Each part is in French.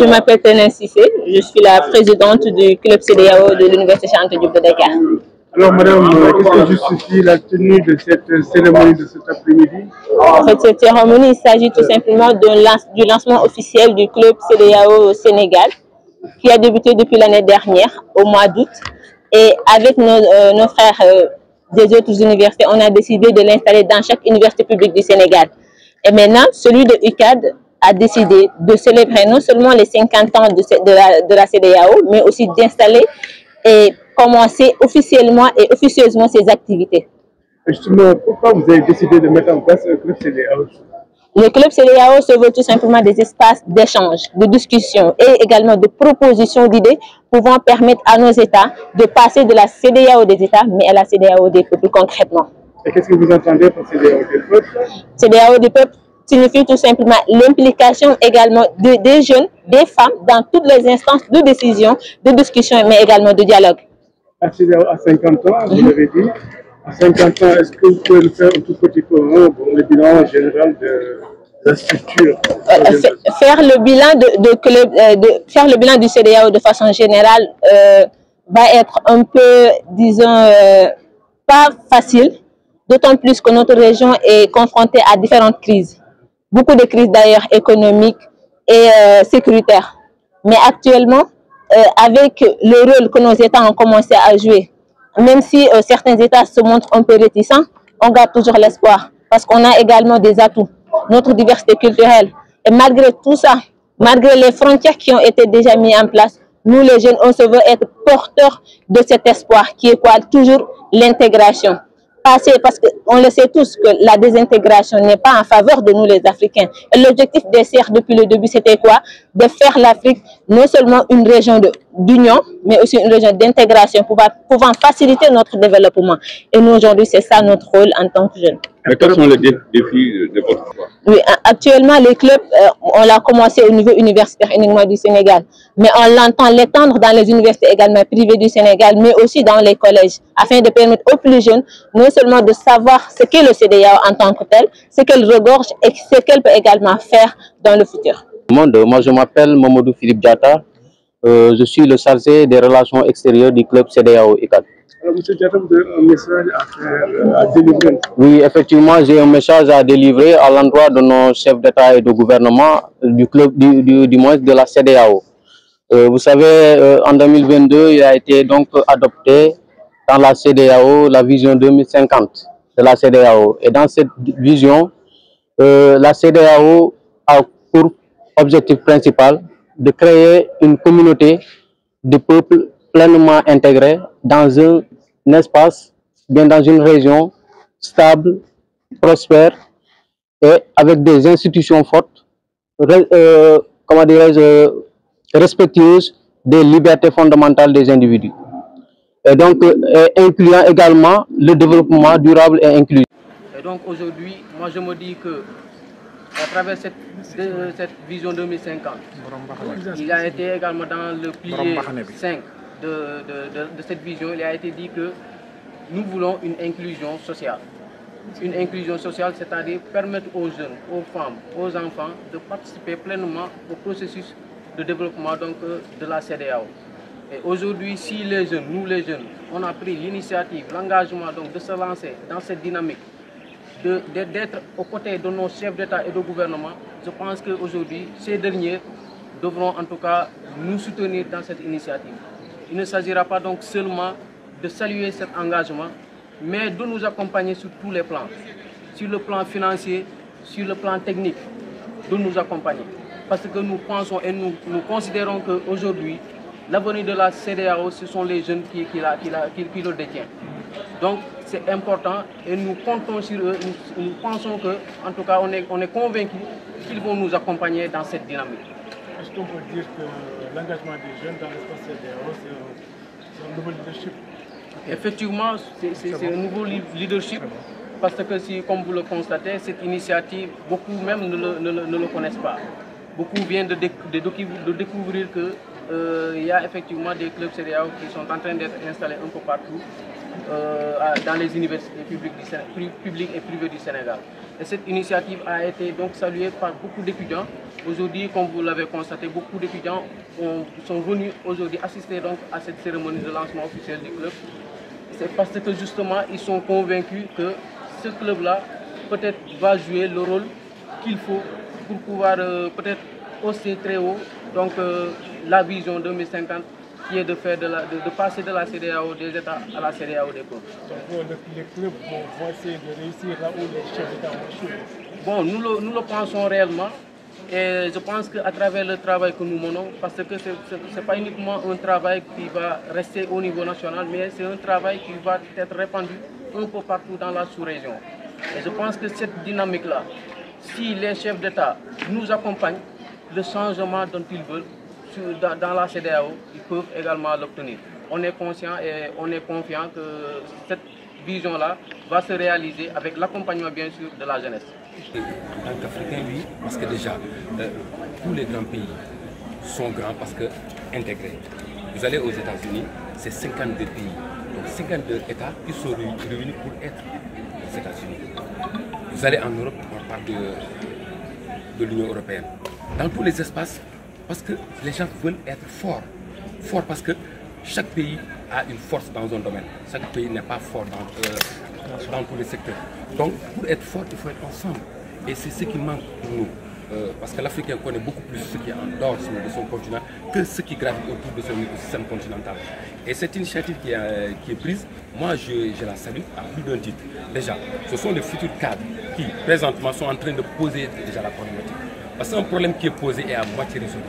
je m'appelle Tenen Sissé, je suis la présidente du club CEDEAO de l'Université Cheikh Anta Diop de Dakar. Alors madame, qu'est-ce qui justifie la tenue de cette cérémonie de cet après-midi? En fait, cette cérémonie, il s'agit tout simplement du lancement officiel du club CEDEAO au Sénégal, qui a débuté depuis l'année dernière, au mois d'août. Et avec nos frères des autres universités, on a décidé de l'installer dans chaque université publique du Sénégal. Et maintenant, celui de UCAD a décidé de célébrer non seulement les 50 ans de la CEDEAO, mais aussi d'installer et commencer officiellement et officieusement ses activités. Justement, pourquoi vous avez décidé de mettre en place un club CEDEAO? Le club CEDEAO se veut tout simplement des espaces d'échange, de discussion et également de propositions d'idées pouvant permettre à nos États de passer de la CEDEAO des États, mais à la CEDEAO des peuples concrètement. Et qu'est-ce que vous entendez par CEDEAO des peuples? CEDEAO des peuples signifie tout simplement l'implication également des jeunes, des femmes dans toutes les instances de décision, de discussion, mais également de dialogue. La CEDEAO à 50 ans, vous l'avez dit. À 50 ans, est-ce que vous pouvez nous faire un tout petit peu le bilan général de la structure? Faire le bilan du CEDEAO de façon générale va être un peu, disons, pas facile, d'autant plus que notre région est confrontée à différentes crises. Beaucoup de crises d'ailleurs économiques et sécuritaires. Mais actuellement, avec le rôle que nos États ont commencé à jouer, même si certains États se montrent un peu réticents, on garde toujours l'espoir parce qu'on a également des atouts, notre diversité culturelle. Et malgré tout ça, malgré les frontières qui ont été déjà mises en place, nous les jeunes, on se veut être porteurs de cet espoir qui est quoi? Toujours l'intégration. Parce qu'on le sait tous que la désintégration n'est pas en faveur de nous les Africains. Et l'objectif des CER depuis le début, c'était quoi? De faire l'Afrique non seulement une région d'union, mais aussi une région d'intégration pouvant faciliter notre développement. Et nous, aujourd'hui, c'est ça notre rôle en tant que jeunes. Mais quels sont les défis de votre choix? Oui, actuellement, les clubs, on l'a commencé au niveau universitaire uniquement du Sénégal, mais on l'entend l'étendre dans les universités également privées du Sénégal, mais aussi dans les collèges, afin de permettre aux plus jeunes non seulement de savoir ce qu'est le CEDEAO en tant que tel, ce qu'elle regorge et ce qu'elle peut également faire dans le futur. Moi, je m'appelle Mamadou Philippe Diatta, je suis le chargé des relations extérieures du club CEDEAO ICAD. Alors, M. Diatta, vous avez un message à délivrer? Oui, effectivement, j'ai un message à délivrer à l'endroit de nos chefs d'État et de gouvernement du club, du moins de la CEDEAO. Vous savez, en 2022, il a été donc adopté dans la CEDEAO la vision 2050 de la CEDEAO. Et dans cette vision, la CEDEAO a pour objectif principal de créer une communauté de peuples pleinement intégrés dans un espace, bien dans une région stable, prospère et avec des institutions fortes, comment dirais-je, respectueuses des libertés fondamentales des individus. Et donc, incluant également le développement durable et inclusif. Et donc aujourd'hui, moi je me dis que à travers cette vision 2050, il a été également dans le pilier 5 de cette vision, il a été dit que nous voulons une inclusion sociale. Une inclusion sociale, c'est-à-dire permettre aux jeunes, aux femmes, aux enfants de participer pleinement au processus de développement donc, de la CEDEAO. Et aujourd'hui, si les jeunes, nous les jeunes, on a pris l'initiative, l'engagement donc de se lancer dans cette dynamique, d'être aux côtés de nos chefs d'État et de gouvernement, je pense qu'aujourd'hui, ces derniers devront en tout cas nous soutenir dans cette initiative. Il ne s'agira pas donc seulement de saluer cet engagement, mais de nous accompagner sur tous les plans, sur le plan financier, sur le plan technique, de nous accompagner. Parce que nous pensons et nous considérons qu'aujourd'hui, l'avenir de la CEDEAO, ce sont les jeunes qui le détiennent. Donc c'est important et nous comptons sur eux, nous pensons que, en tout cas, on est convaincus qu'ils vont nous accompagner dans cette dynamique. Est-ce qu'on peut dire que l'engagement des jeunes dans l'espace CEDEAO, c'est un nouveau leadership? Effectivement, c'est un nouveau leadership parce que, si, comme vous le constatez, cette initiative, beaucoup même ne le connaissent pas. Beaucoup viennent de découvrir qu'il y a effectivement des clubs CEDEAO qui sont en train d'être installés un peu partout dans les universités publiques et privées du Sénégal. Et cette initiative a été donc saluée par beaucoup d'étudiants Aujourd'hui, comme vous l'avez constaté, beaucoup d'étudiants sont venus aujourd'hui assister donc à cette cérémonie de lancement officiel du club. C'est parce que justement, ils sont convaincus que ce club-là peut-être va jouer le rôle qu'il faut pour pouvoir peut-être hausser très haut donc, la vision 2050 qui est de passer de la CEDEAO des États à la CEDEAO des peuples. Donc les clubs vont essayer de réussir là où les chefs d'État ont échoué. Bon, nous le pensons réellement et je pense qu'à travers le travail que nous menons, parce que ce n'est pas uniquement un travail qui va rester au niveau national, mais c'est un travail qui va être répandu un peu partout dans la sous-région. Et je pense que cette dynamique-là, si les chefs d'État nous accompagnent, le changement dont ils veulent dans la CEDEAO, ils peuvent également l'obtenir. On est conscient et on est confiant que cette vision-là va se réaliser avec l'accompagnement bien sûr de la jeunesse. En tant qu'Africain, oui, parce que déjà, tous les grands pays sont grands parce que intégrés. Vous allez aux États-Unis, c'est 52 pays. Donc 52 États qui sont réunis pour être aux États-Unis. Vous allez en Europe, on parle de l'Union européenne. Dans tous les espaces, parce que les gens veulent être forts. Forts parce que chaque pays a une force dans un domaine. Chaque pays n'est pas fort dans tous les secteurs. Donc, pour être fort, il faut être ensemble. Et c'est ce qui manque pour nous. Parce que l'Africain connaît beaucoup plus ce qui est en dehors de son continent que ce qui gravite autour de son écosystème continental. Et cette initiative qui est prise, moi je la salue à plus d'un titre. Déjà, ce sont les futurs cadres qui, présentement, sont en train de poser déjà la problématique. Parce que c'est un problème qui est posé et à moitié résolu.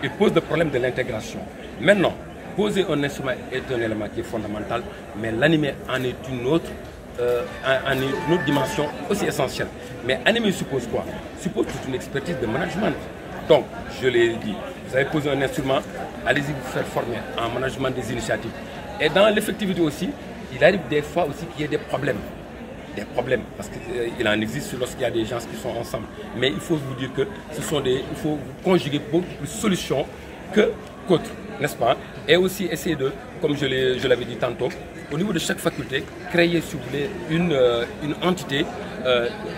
Il pose le problème de l'intégration. Maintenant, poser un instrument est un élément qui est fondamental, mais l'animer en est une autre dimension aussi essentielle. Mais animer suppose quoi? Suppose toute une expertise de management. Donc, je l'ai dit, vous avez posé un instrument, allez-y vous faire former en management des initiatives. Et dans l'effectivité aussi, il arrive des fois aussi qu'il y ait des problèmes. Des problèmes, parce qu'il en existe lorsqu'il y a des gens qui sont ensemble. Mais il faut vous dire que il faut conjuguer beaucoup plus de solutions qu'autres, n'est-ce pas? Et aussi essayer de, comme je l'avais dit tantôt, au niveau de chaque faculté, créer, si vous voulez, une entité,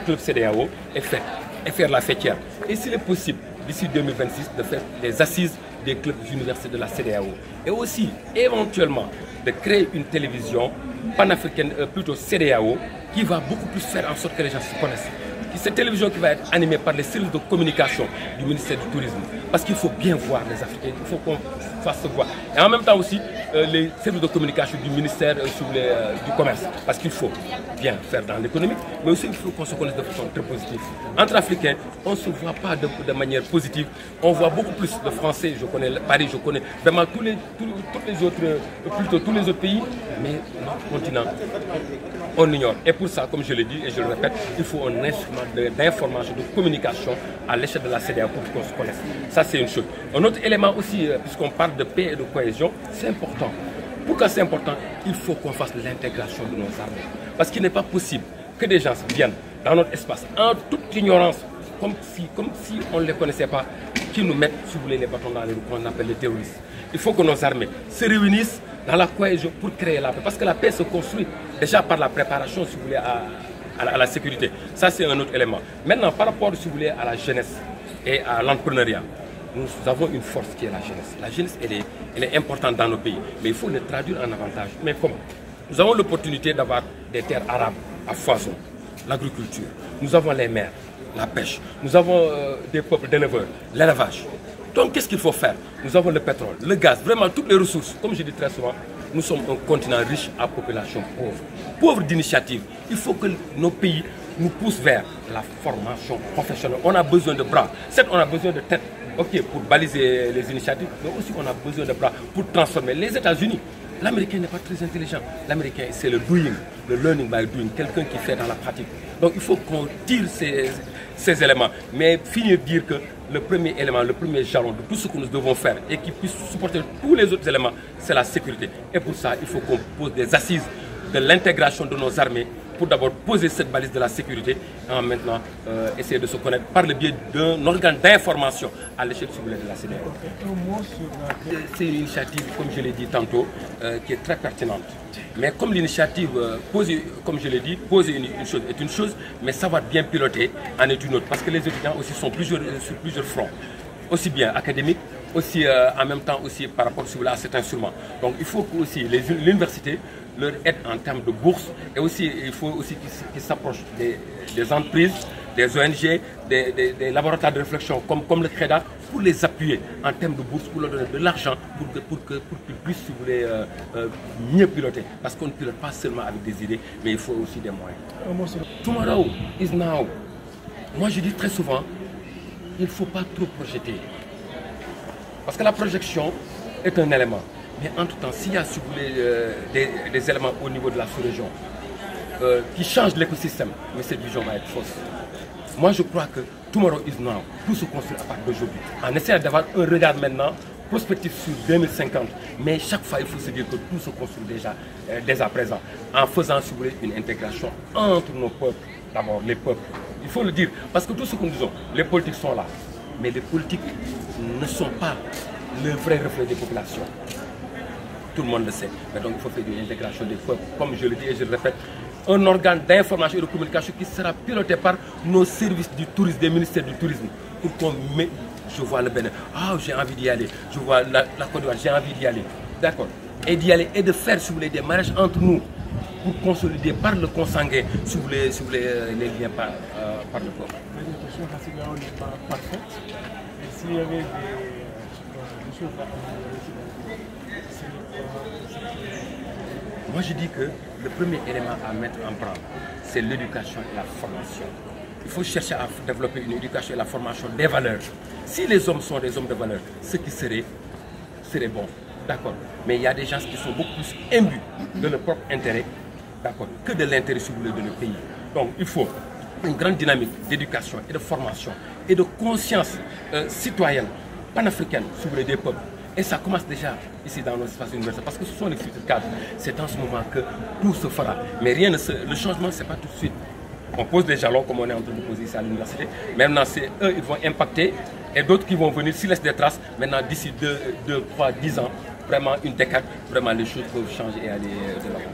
club CEDEAO, et faire la fêtière. Et s'il est possible, d'ici 2026, de faire des assises des clubs universitaires de la CEDEAO. Et aussi, éventuellement, de créer une télévision panafricaine, plutôt CEDEAO, qui va beaucoup plus faire en sorte que les gens se connaissent. Cette télévision qui va être animée par les cellules de communication du ministère du Tourisme. Parce qu'il faut bien voir les Africains, il faut qu'on fasse se voir. Et en même temps aussi, les cellules de communication du ministère du Commerce. Parce qu'il faut bien faire dans l'économique, mais aussi il faut qu'on se connaisse de façon très positive. Entre Africains, on ne se voit pas de manière positive. On voit beaucoup plus de Français, je connais Paris, je connais vraiment tous les autres pays, mais notre continent, on ignore. Et pour ça, comme je l'ai dit et je le répète, il faut un instrument d'information, de communication à l'échelle de la CEDEAO pour qu'on se connaisse. Ça, c'est une chose. Un autre élément aussi, puisqu'on parle de paix et de cohésion, c'est important. Pourquoi c'est important? Il faut qu'on fasse l'intégration de nos armées. Parce qu'il n'est pas possible que des gens viennent dans notre espace en toute ignorance, comme si on ne les connaissait pas, qui nous mettent, si vous voulez, les bâtons dans les roues qu'on appelle les terroristes. Il faut que nos armées se réunissent dans la cohésion pour créer la paix. Parce que la paix se construit déjà par la préparation, si vous voulez, à la sécurité. Ça, c'est un autre élément. Maintenant, par rapport, si vous voulez, à la jeunesse et à l'entrepreneuriat, nous avons une force qui est la jeunesse. La jeunesse, elle est importante dans nos pays, mais il faut le traduire en avantage. Mais comment? Nous avons l'opportunité d'avoir des terres arables à foison, l'agriculture, nous avons les mers, la pêche, nous avons des peuples d'éleveurs, l'élevage. Donc, qu'est-ce qu'il faut faire? Nous avons le pétrole, le gaz, vraiment toutes les ressources. Comme je dis très souvent, nous sommes un continent riche à population pauvre. Pauvre d'initiative. Il faut que nos pays nous poussent vers la formation professionnelle. On a besoin de bras. Certes, on a besoin de tête, pour baliser les initiatives, mais aussi on a besoin de bras pour transformer. Les États-Unis, l'Américain n'est pas très intelligent. L'Américain, c'est le doing, le learning by doing, quelqu'un qui fait dans la pratique. Donc, il faut qu'on tire ces éléments. Mais finir de dire que le premier élément, le premier jalon de tout ce que nous devons faire et qui puisse supporter tous les autres éléments, c'est la sécurité. Et pour ça, il faut qu'on pose des assises de l'intégration de nos armées pour d'abord poser cette balise de la sécurité et maintenant essayer de se connaître par le biais d'un organe d'information à l'échelle de la CEDEAO. C'est une initiative, comme je l'ai dit tantôt, qui est très pertinente. Mais comme l'initiative, comme je l'ai dit, poser une chose est une chose, mais savoir bien piloter en est une autre. Parce que les étudiants aussi sont sur plusieurs fronts, aussi bien académiques, aussi en même temps aussi par rapport à cet instrument. Donc il faut que aussi l'université leur aide en termes de bourse et aussi il faut aussi qu'ils s'approchent des entreprises, des ONG, des laboratoires de réflexion comme le CREDA pour les appuyer en termes de bourse, pour leur donner de l'argent pour qu'ils puissent, si vous voulez, mieux piloter. Parce qu'on ne pilote pas seulement avec des idées, mais il faut aussi des moyens. Tomorrow is now. Moi je dis très souvent, il ne faut pas trop projeter. Parce que la projection est un élément. Mais en tout temps, s'il y a, si vous voulez, des éléments au niveau de la sous-région qui changent l'écosystème, mais cette vision va être fausse. Moi, je crois que tomorrow is now. Tout se construit à partir d'aujourd'hui. En essayant d'avoir un regard maintenant prospectif sur 2050. Mais chaque fois, il faut se dire que tout se construit déjà, dès à présent. En faisant, si vous voulez, une intégration entre nos peuples. D'abord, les peuples. Il faut le dire. Parce que tout ce que nous disons, les politiques sont là. Mais les politiques ne sont pas le vrai reflet des populations. Tout le monde le sait. Mais donc il faut faire une intégration des peuples. Comme je le dis et je le répète, un organe d'information et de communication qui sera piloté par nos services du tourisme, des ministères du tourisme. Pour qu'on mette, je vois le Bénin, ah j'ai envie d'y aller. Je vois la Côte d'Ivoire, j'ai envie d'y aller. D'accord. Et d'y aller et de faire, si vous voulez, des mariages entre nous pour consolider par le consanguin, si vous voulez, les liens par le peuple. La situation n'est pas parfaite. Et s'il y avait des choses à améliorer, moi je dis que le premier élément à mettre en branle, c'est l'éducation et la formation. Il faut chercher à développer une éducation et la formation des valeurs. Si les hommes sont des hommes de valeur, ce qui serait bon. D'accord. Mais il y a des gens qui sont beaucoup plus imbus de leur propre intérêt, d'accord, que de l'intérêt, si vous voulez, de leur pays. Donc il faut une grande dynamique d'éducation et de formation et de conscience citoyenne, panafricaine, si vous voulez, des peuples. Et ça commence déjà ici dans nos espaces universitaires, parce que ce sont les futurs cadres. C'est en ce moment que tout se fera. Mais rien le changement, ce n'est pas tout de suite. On pose des jalons comme on est en train de poser ici à l'université. Maintenant, c'est eux, ils vont impacter, et d'autres qui vont venir, s'ils laissent des traces, maintenant d'ici 2, 3, 10 ans, vraiment une décade, vraiment les choses peuvent changer et aller de l'avant.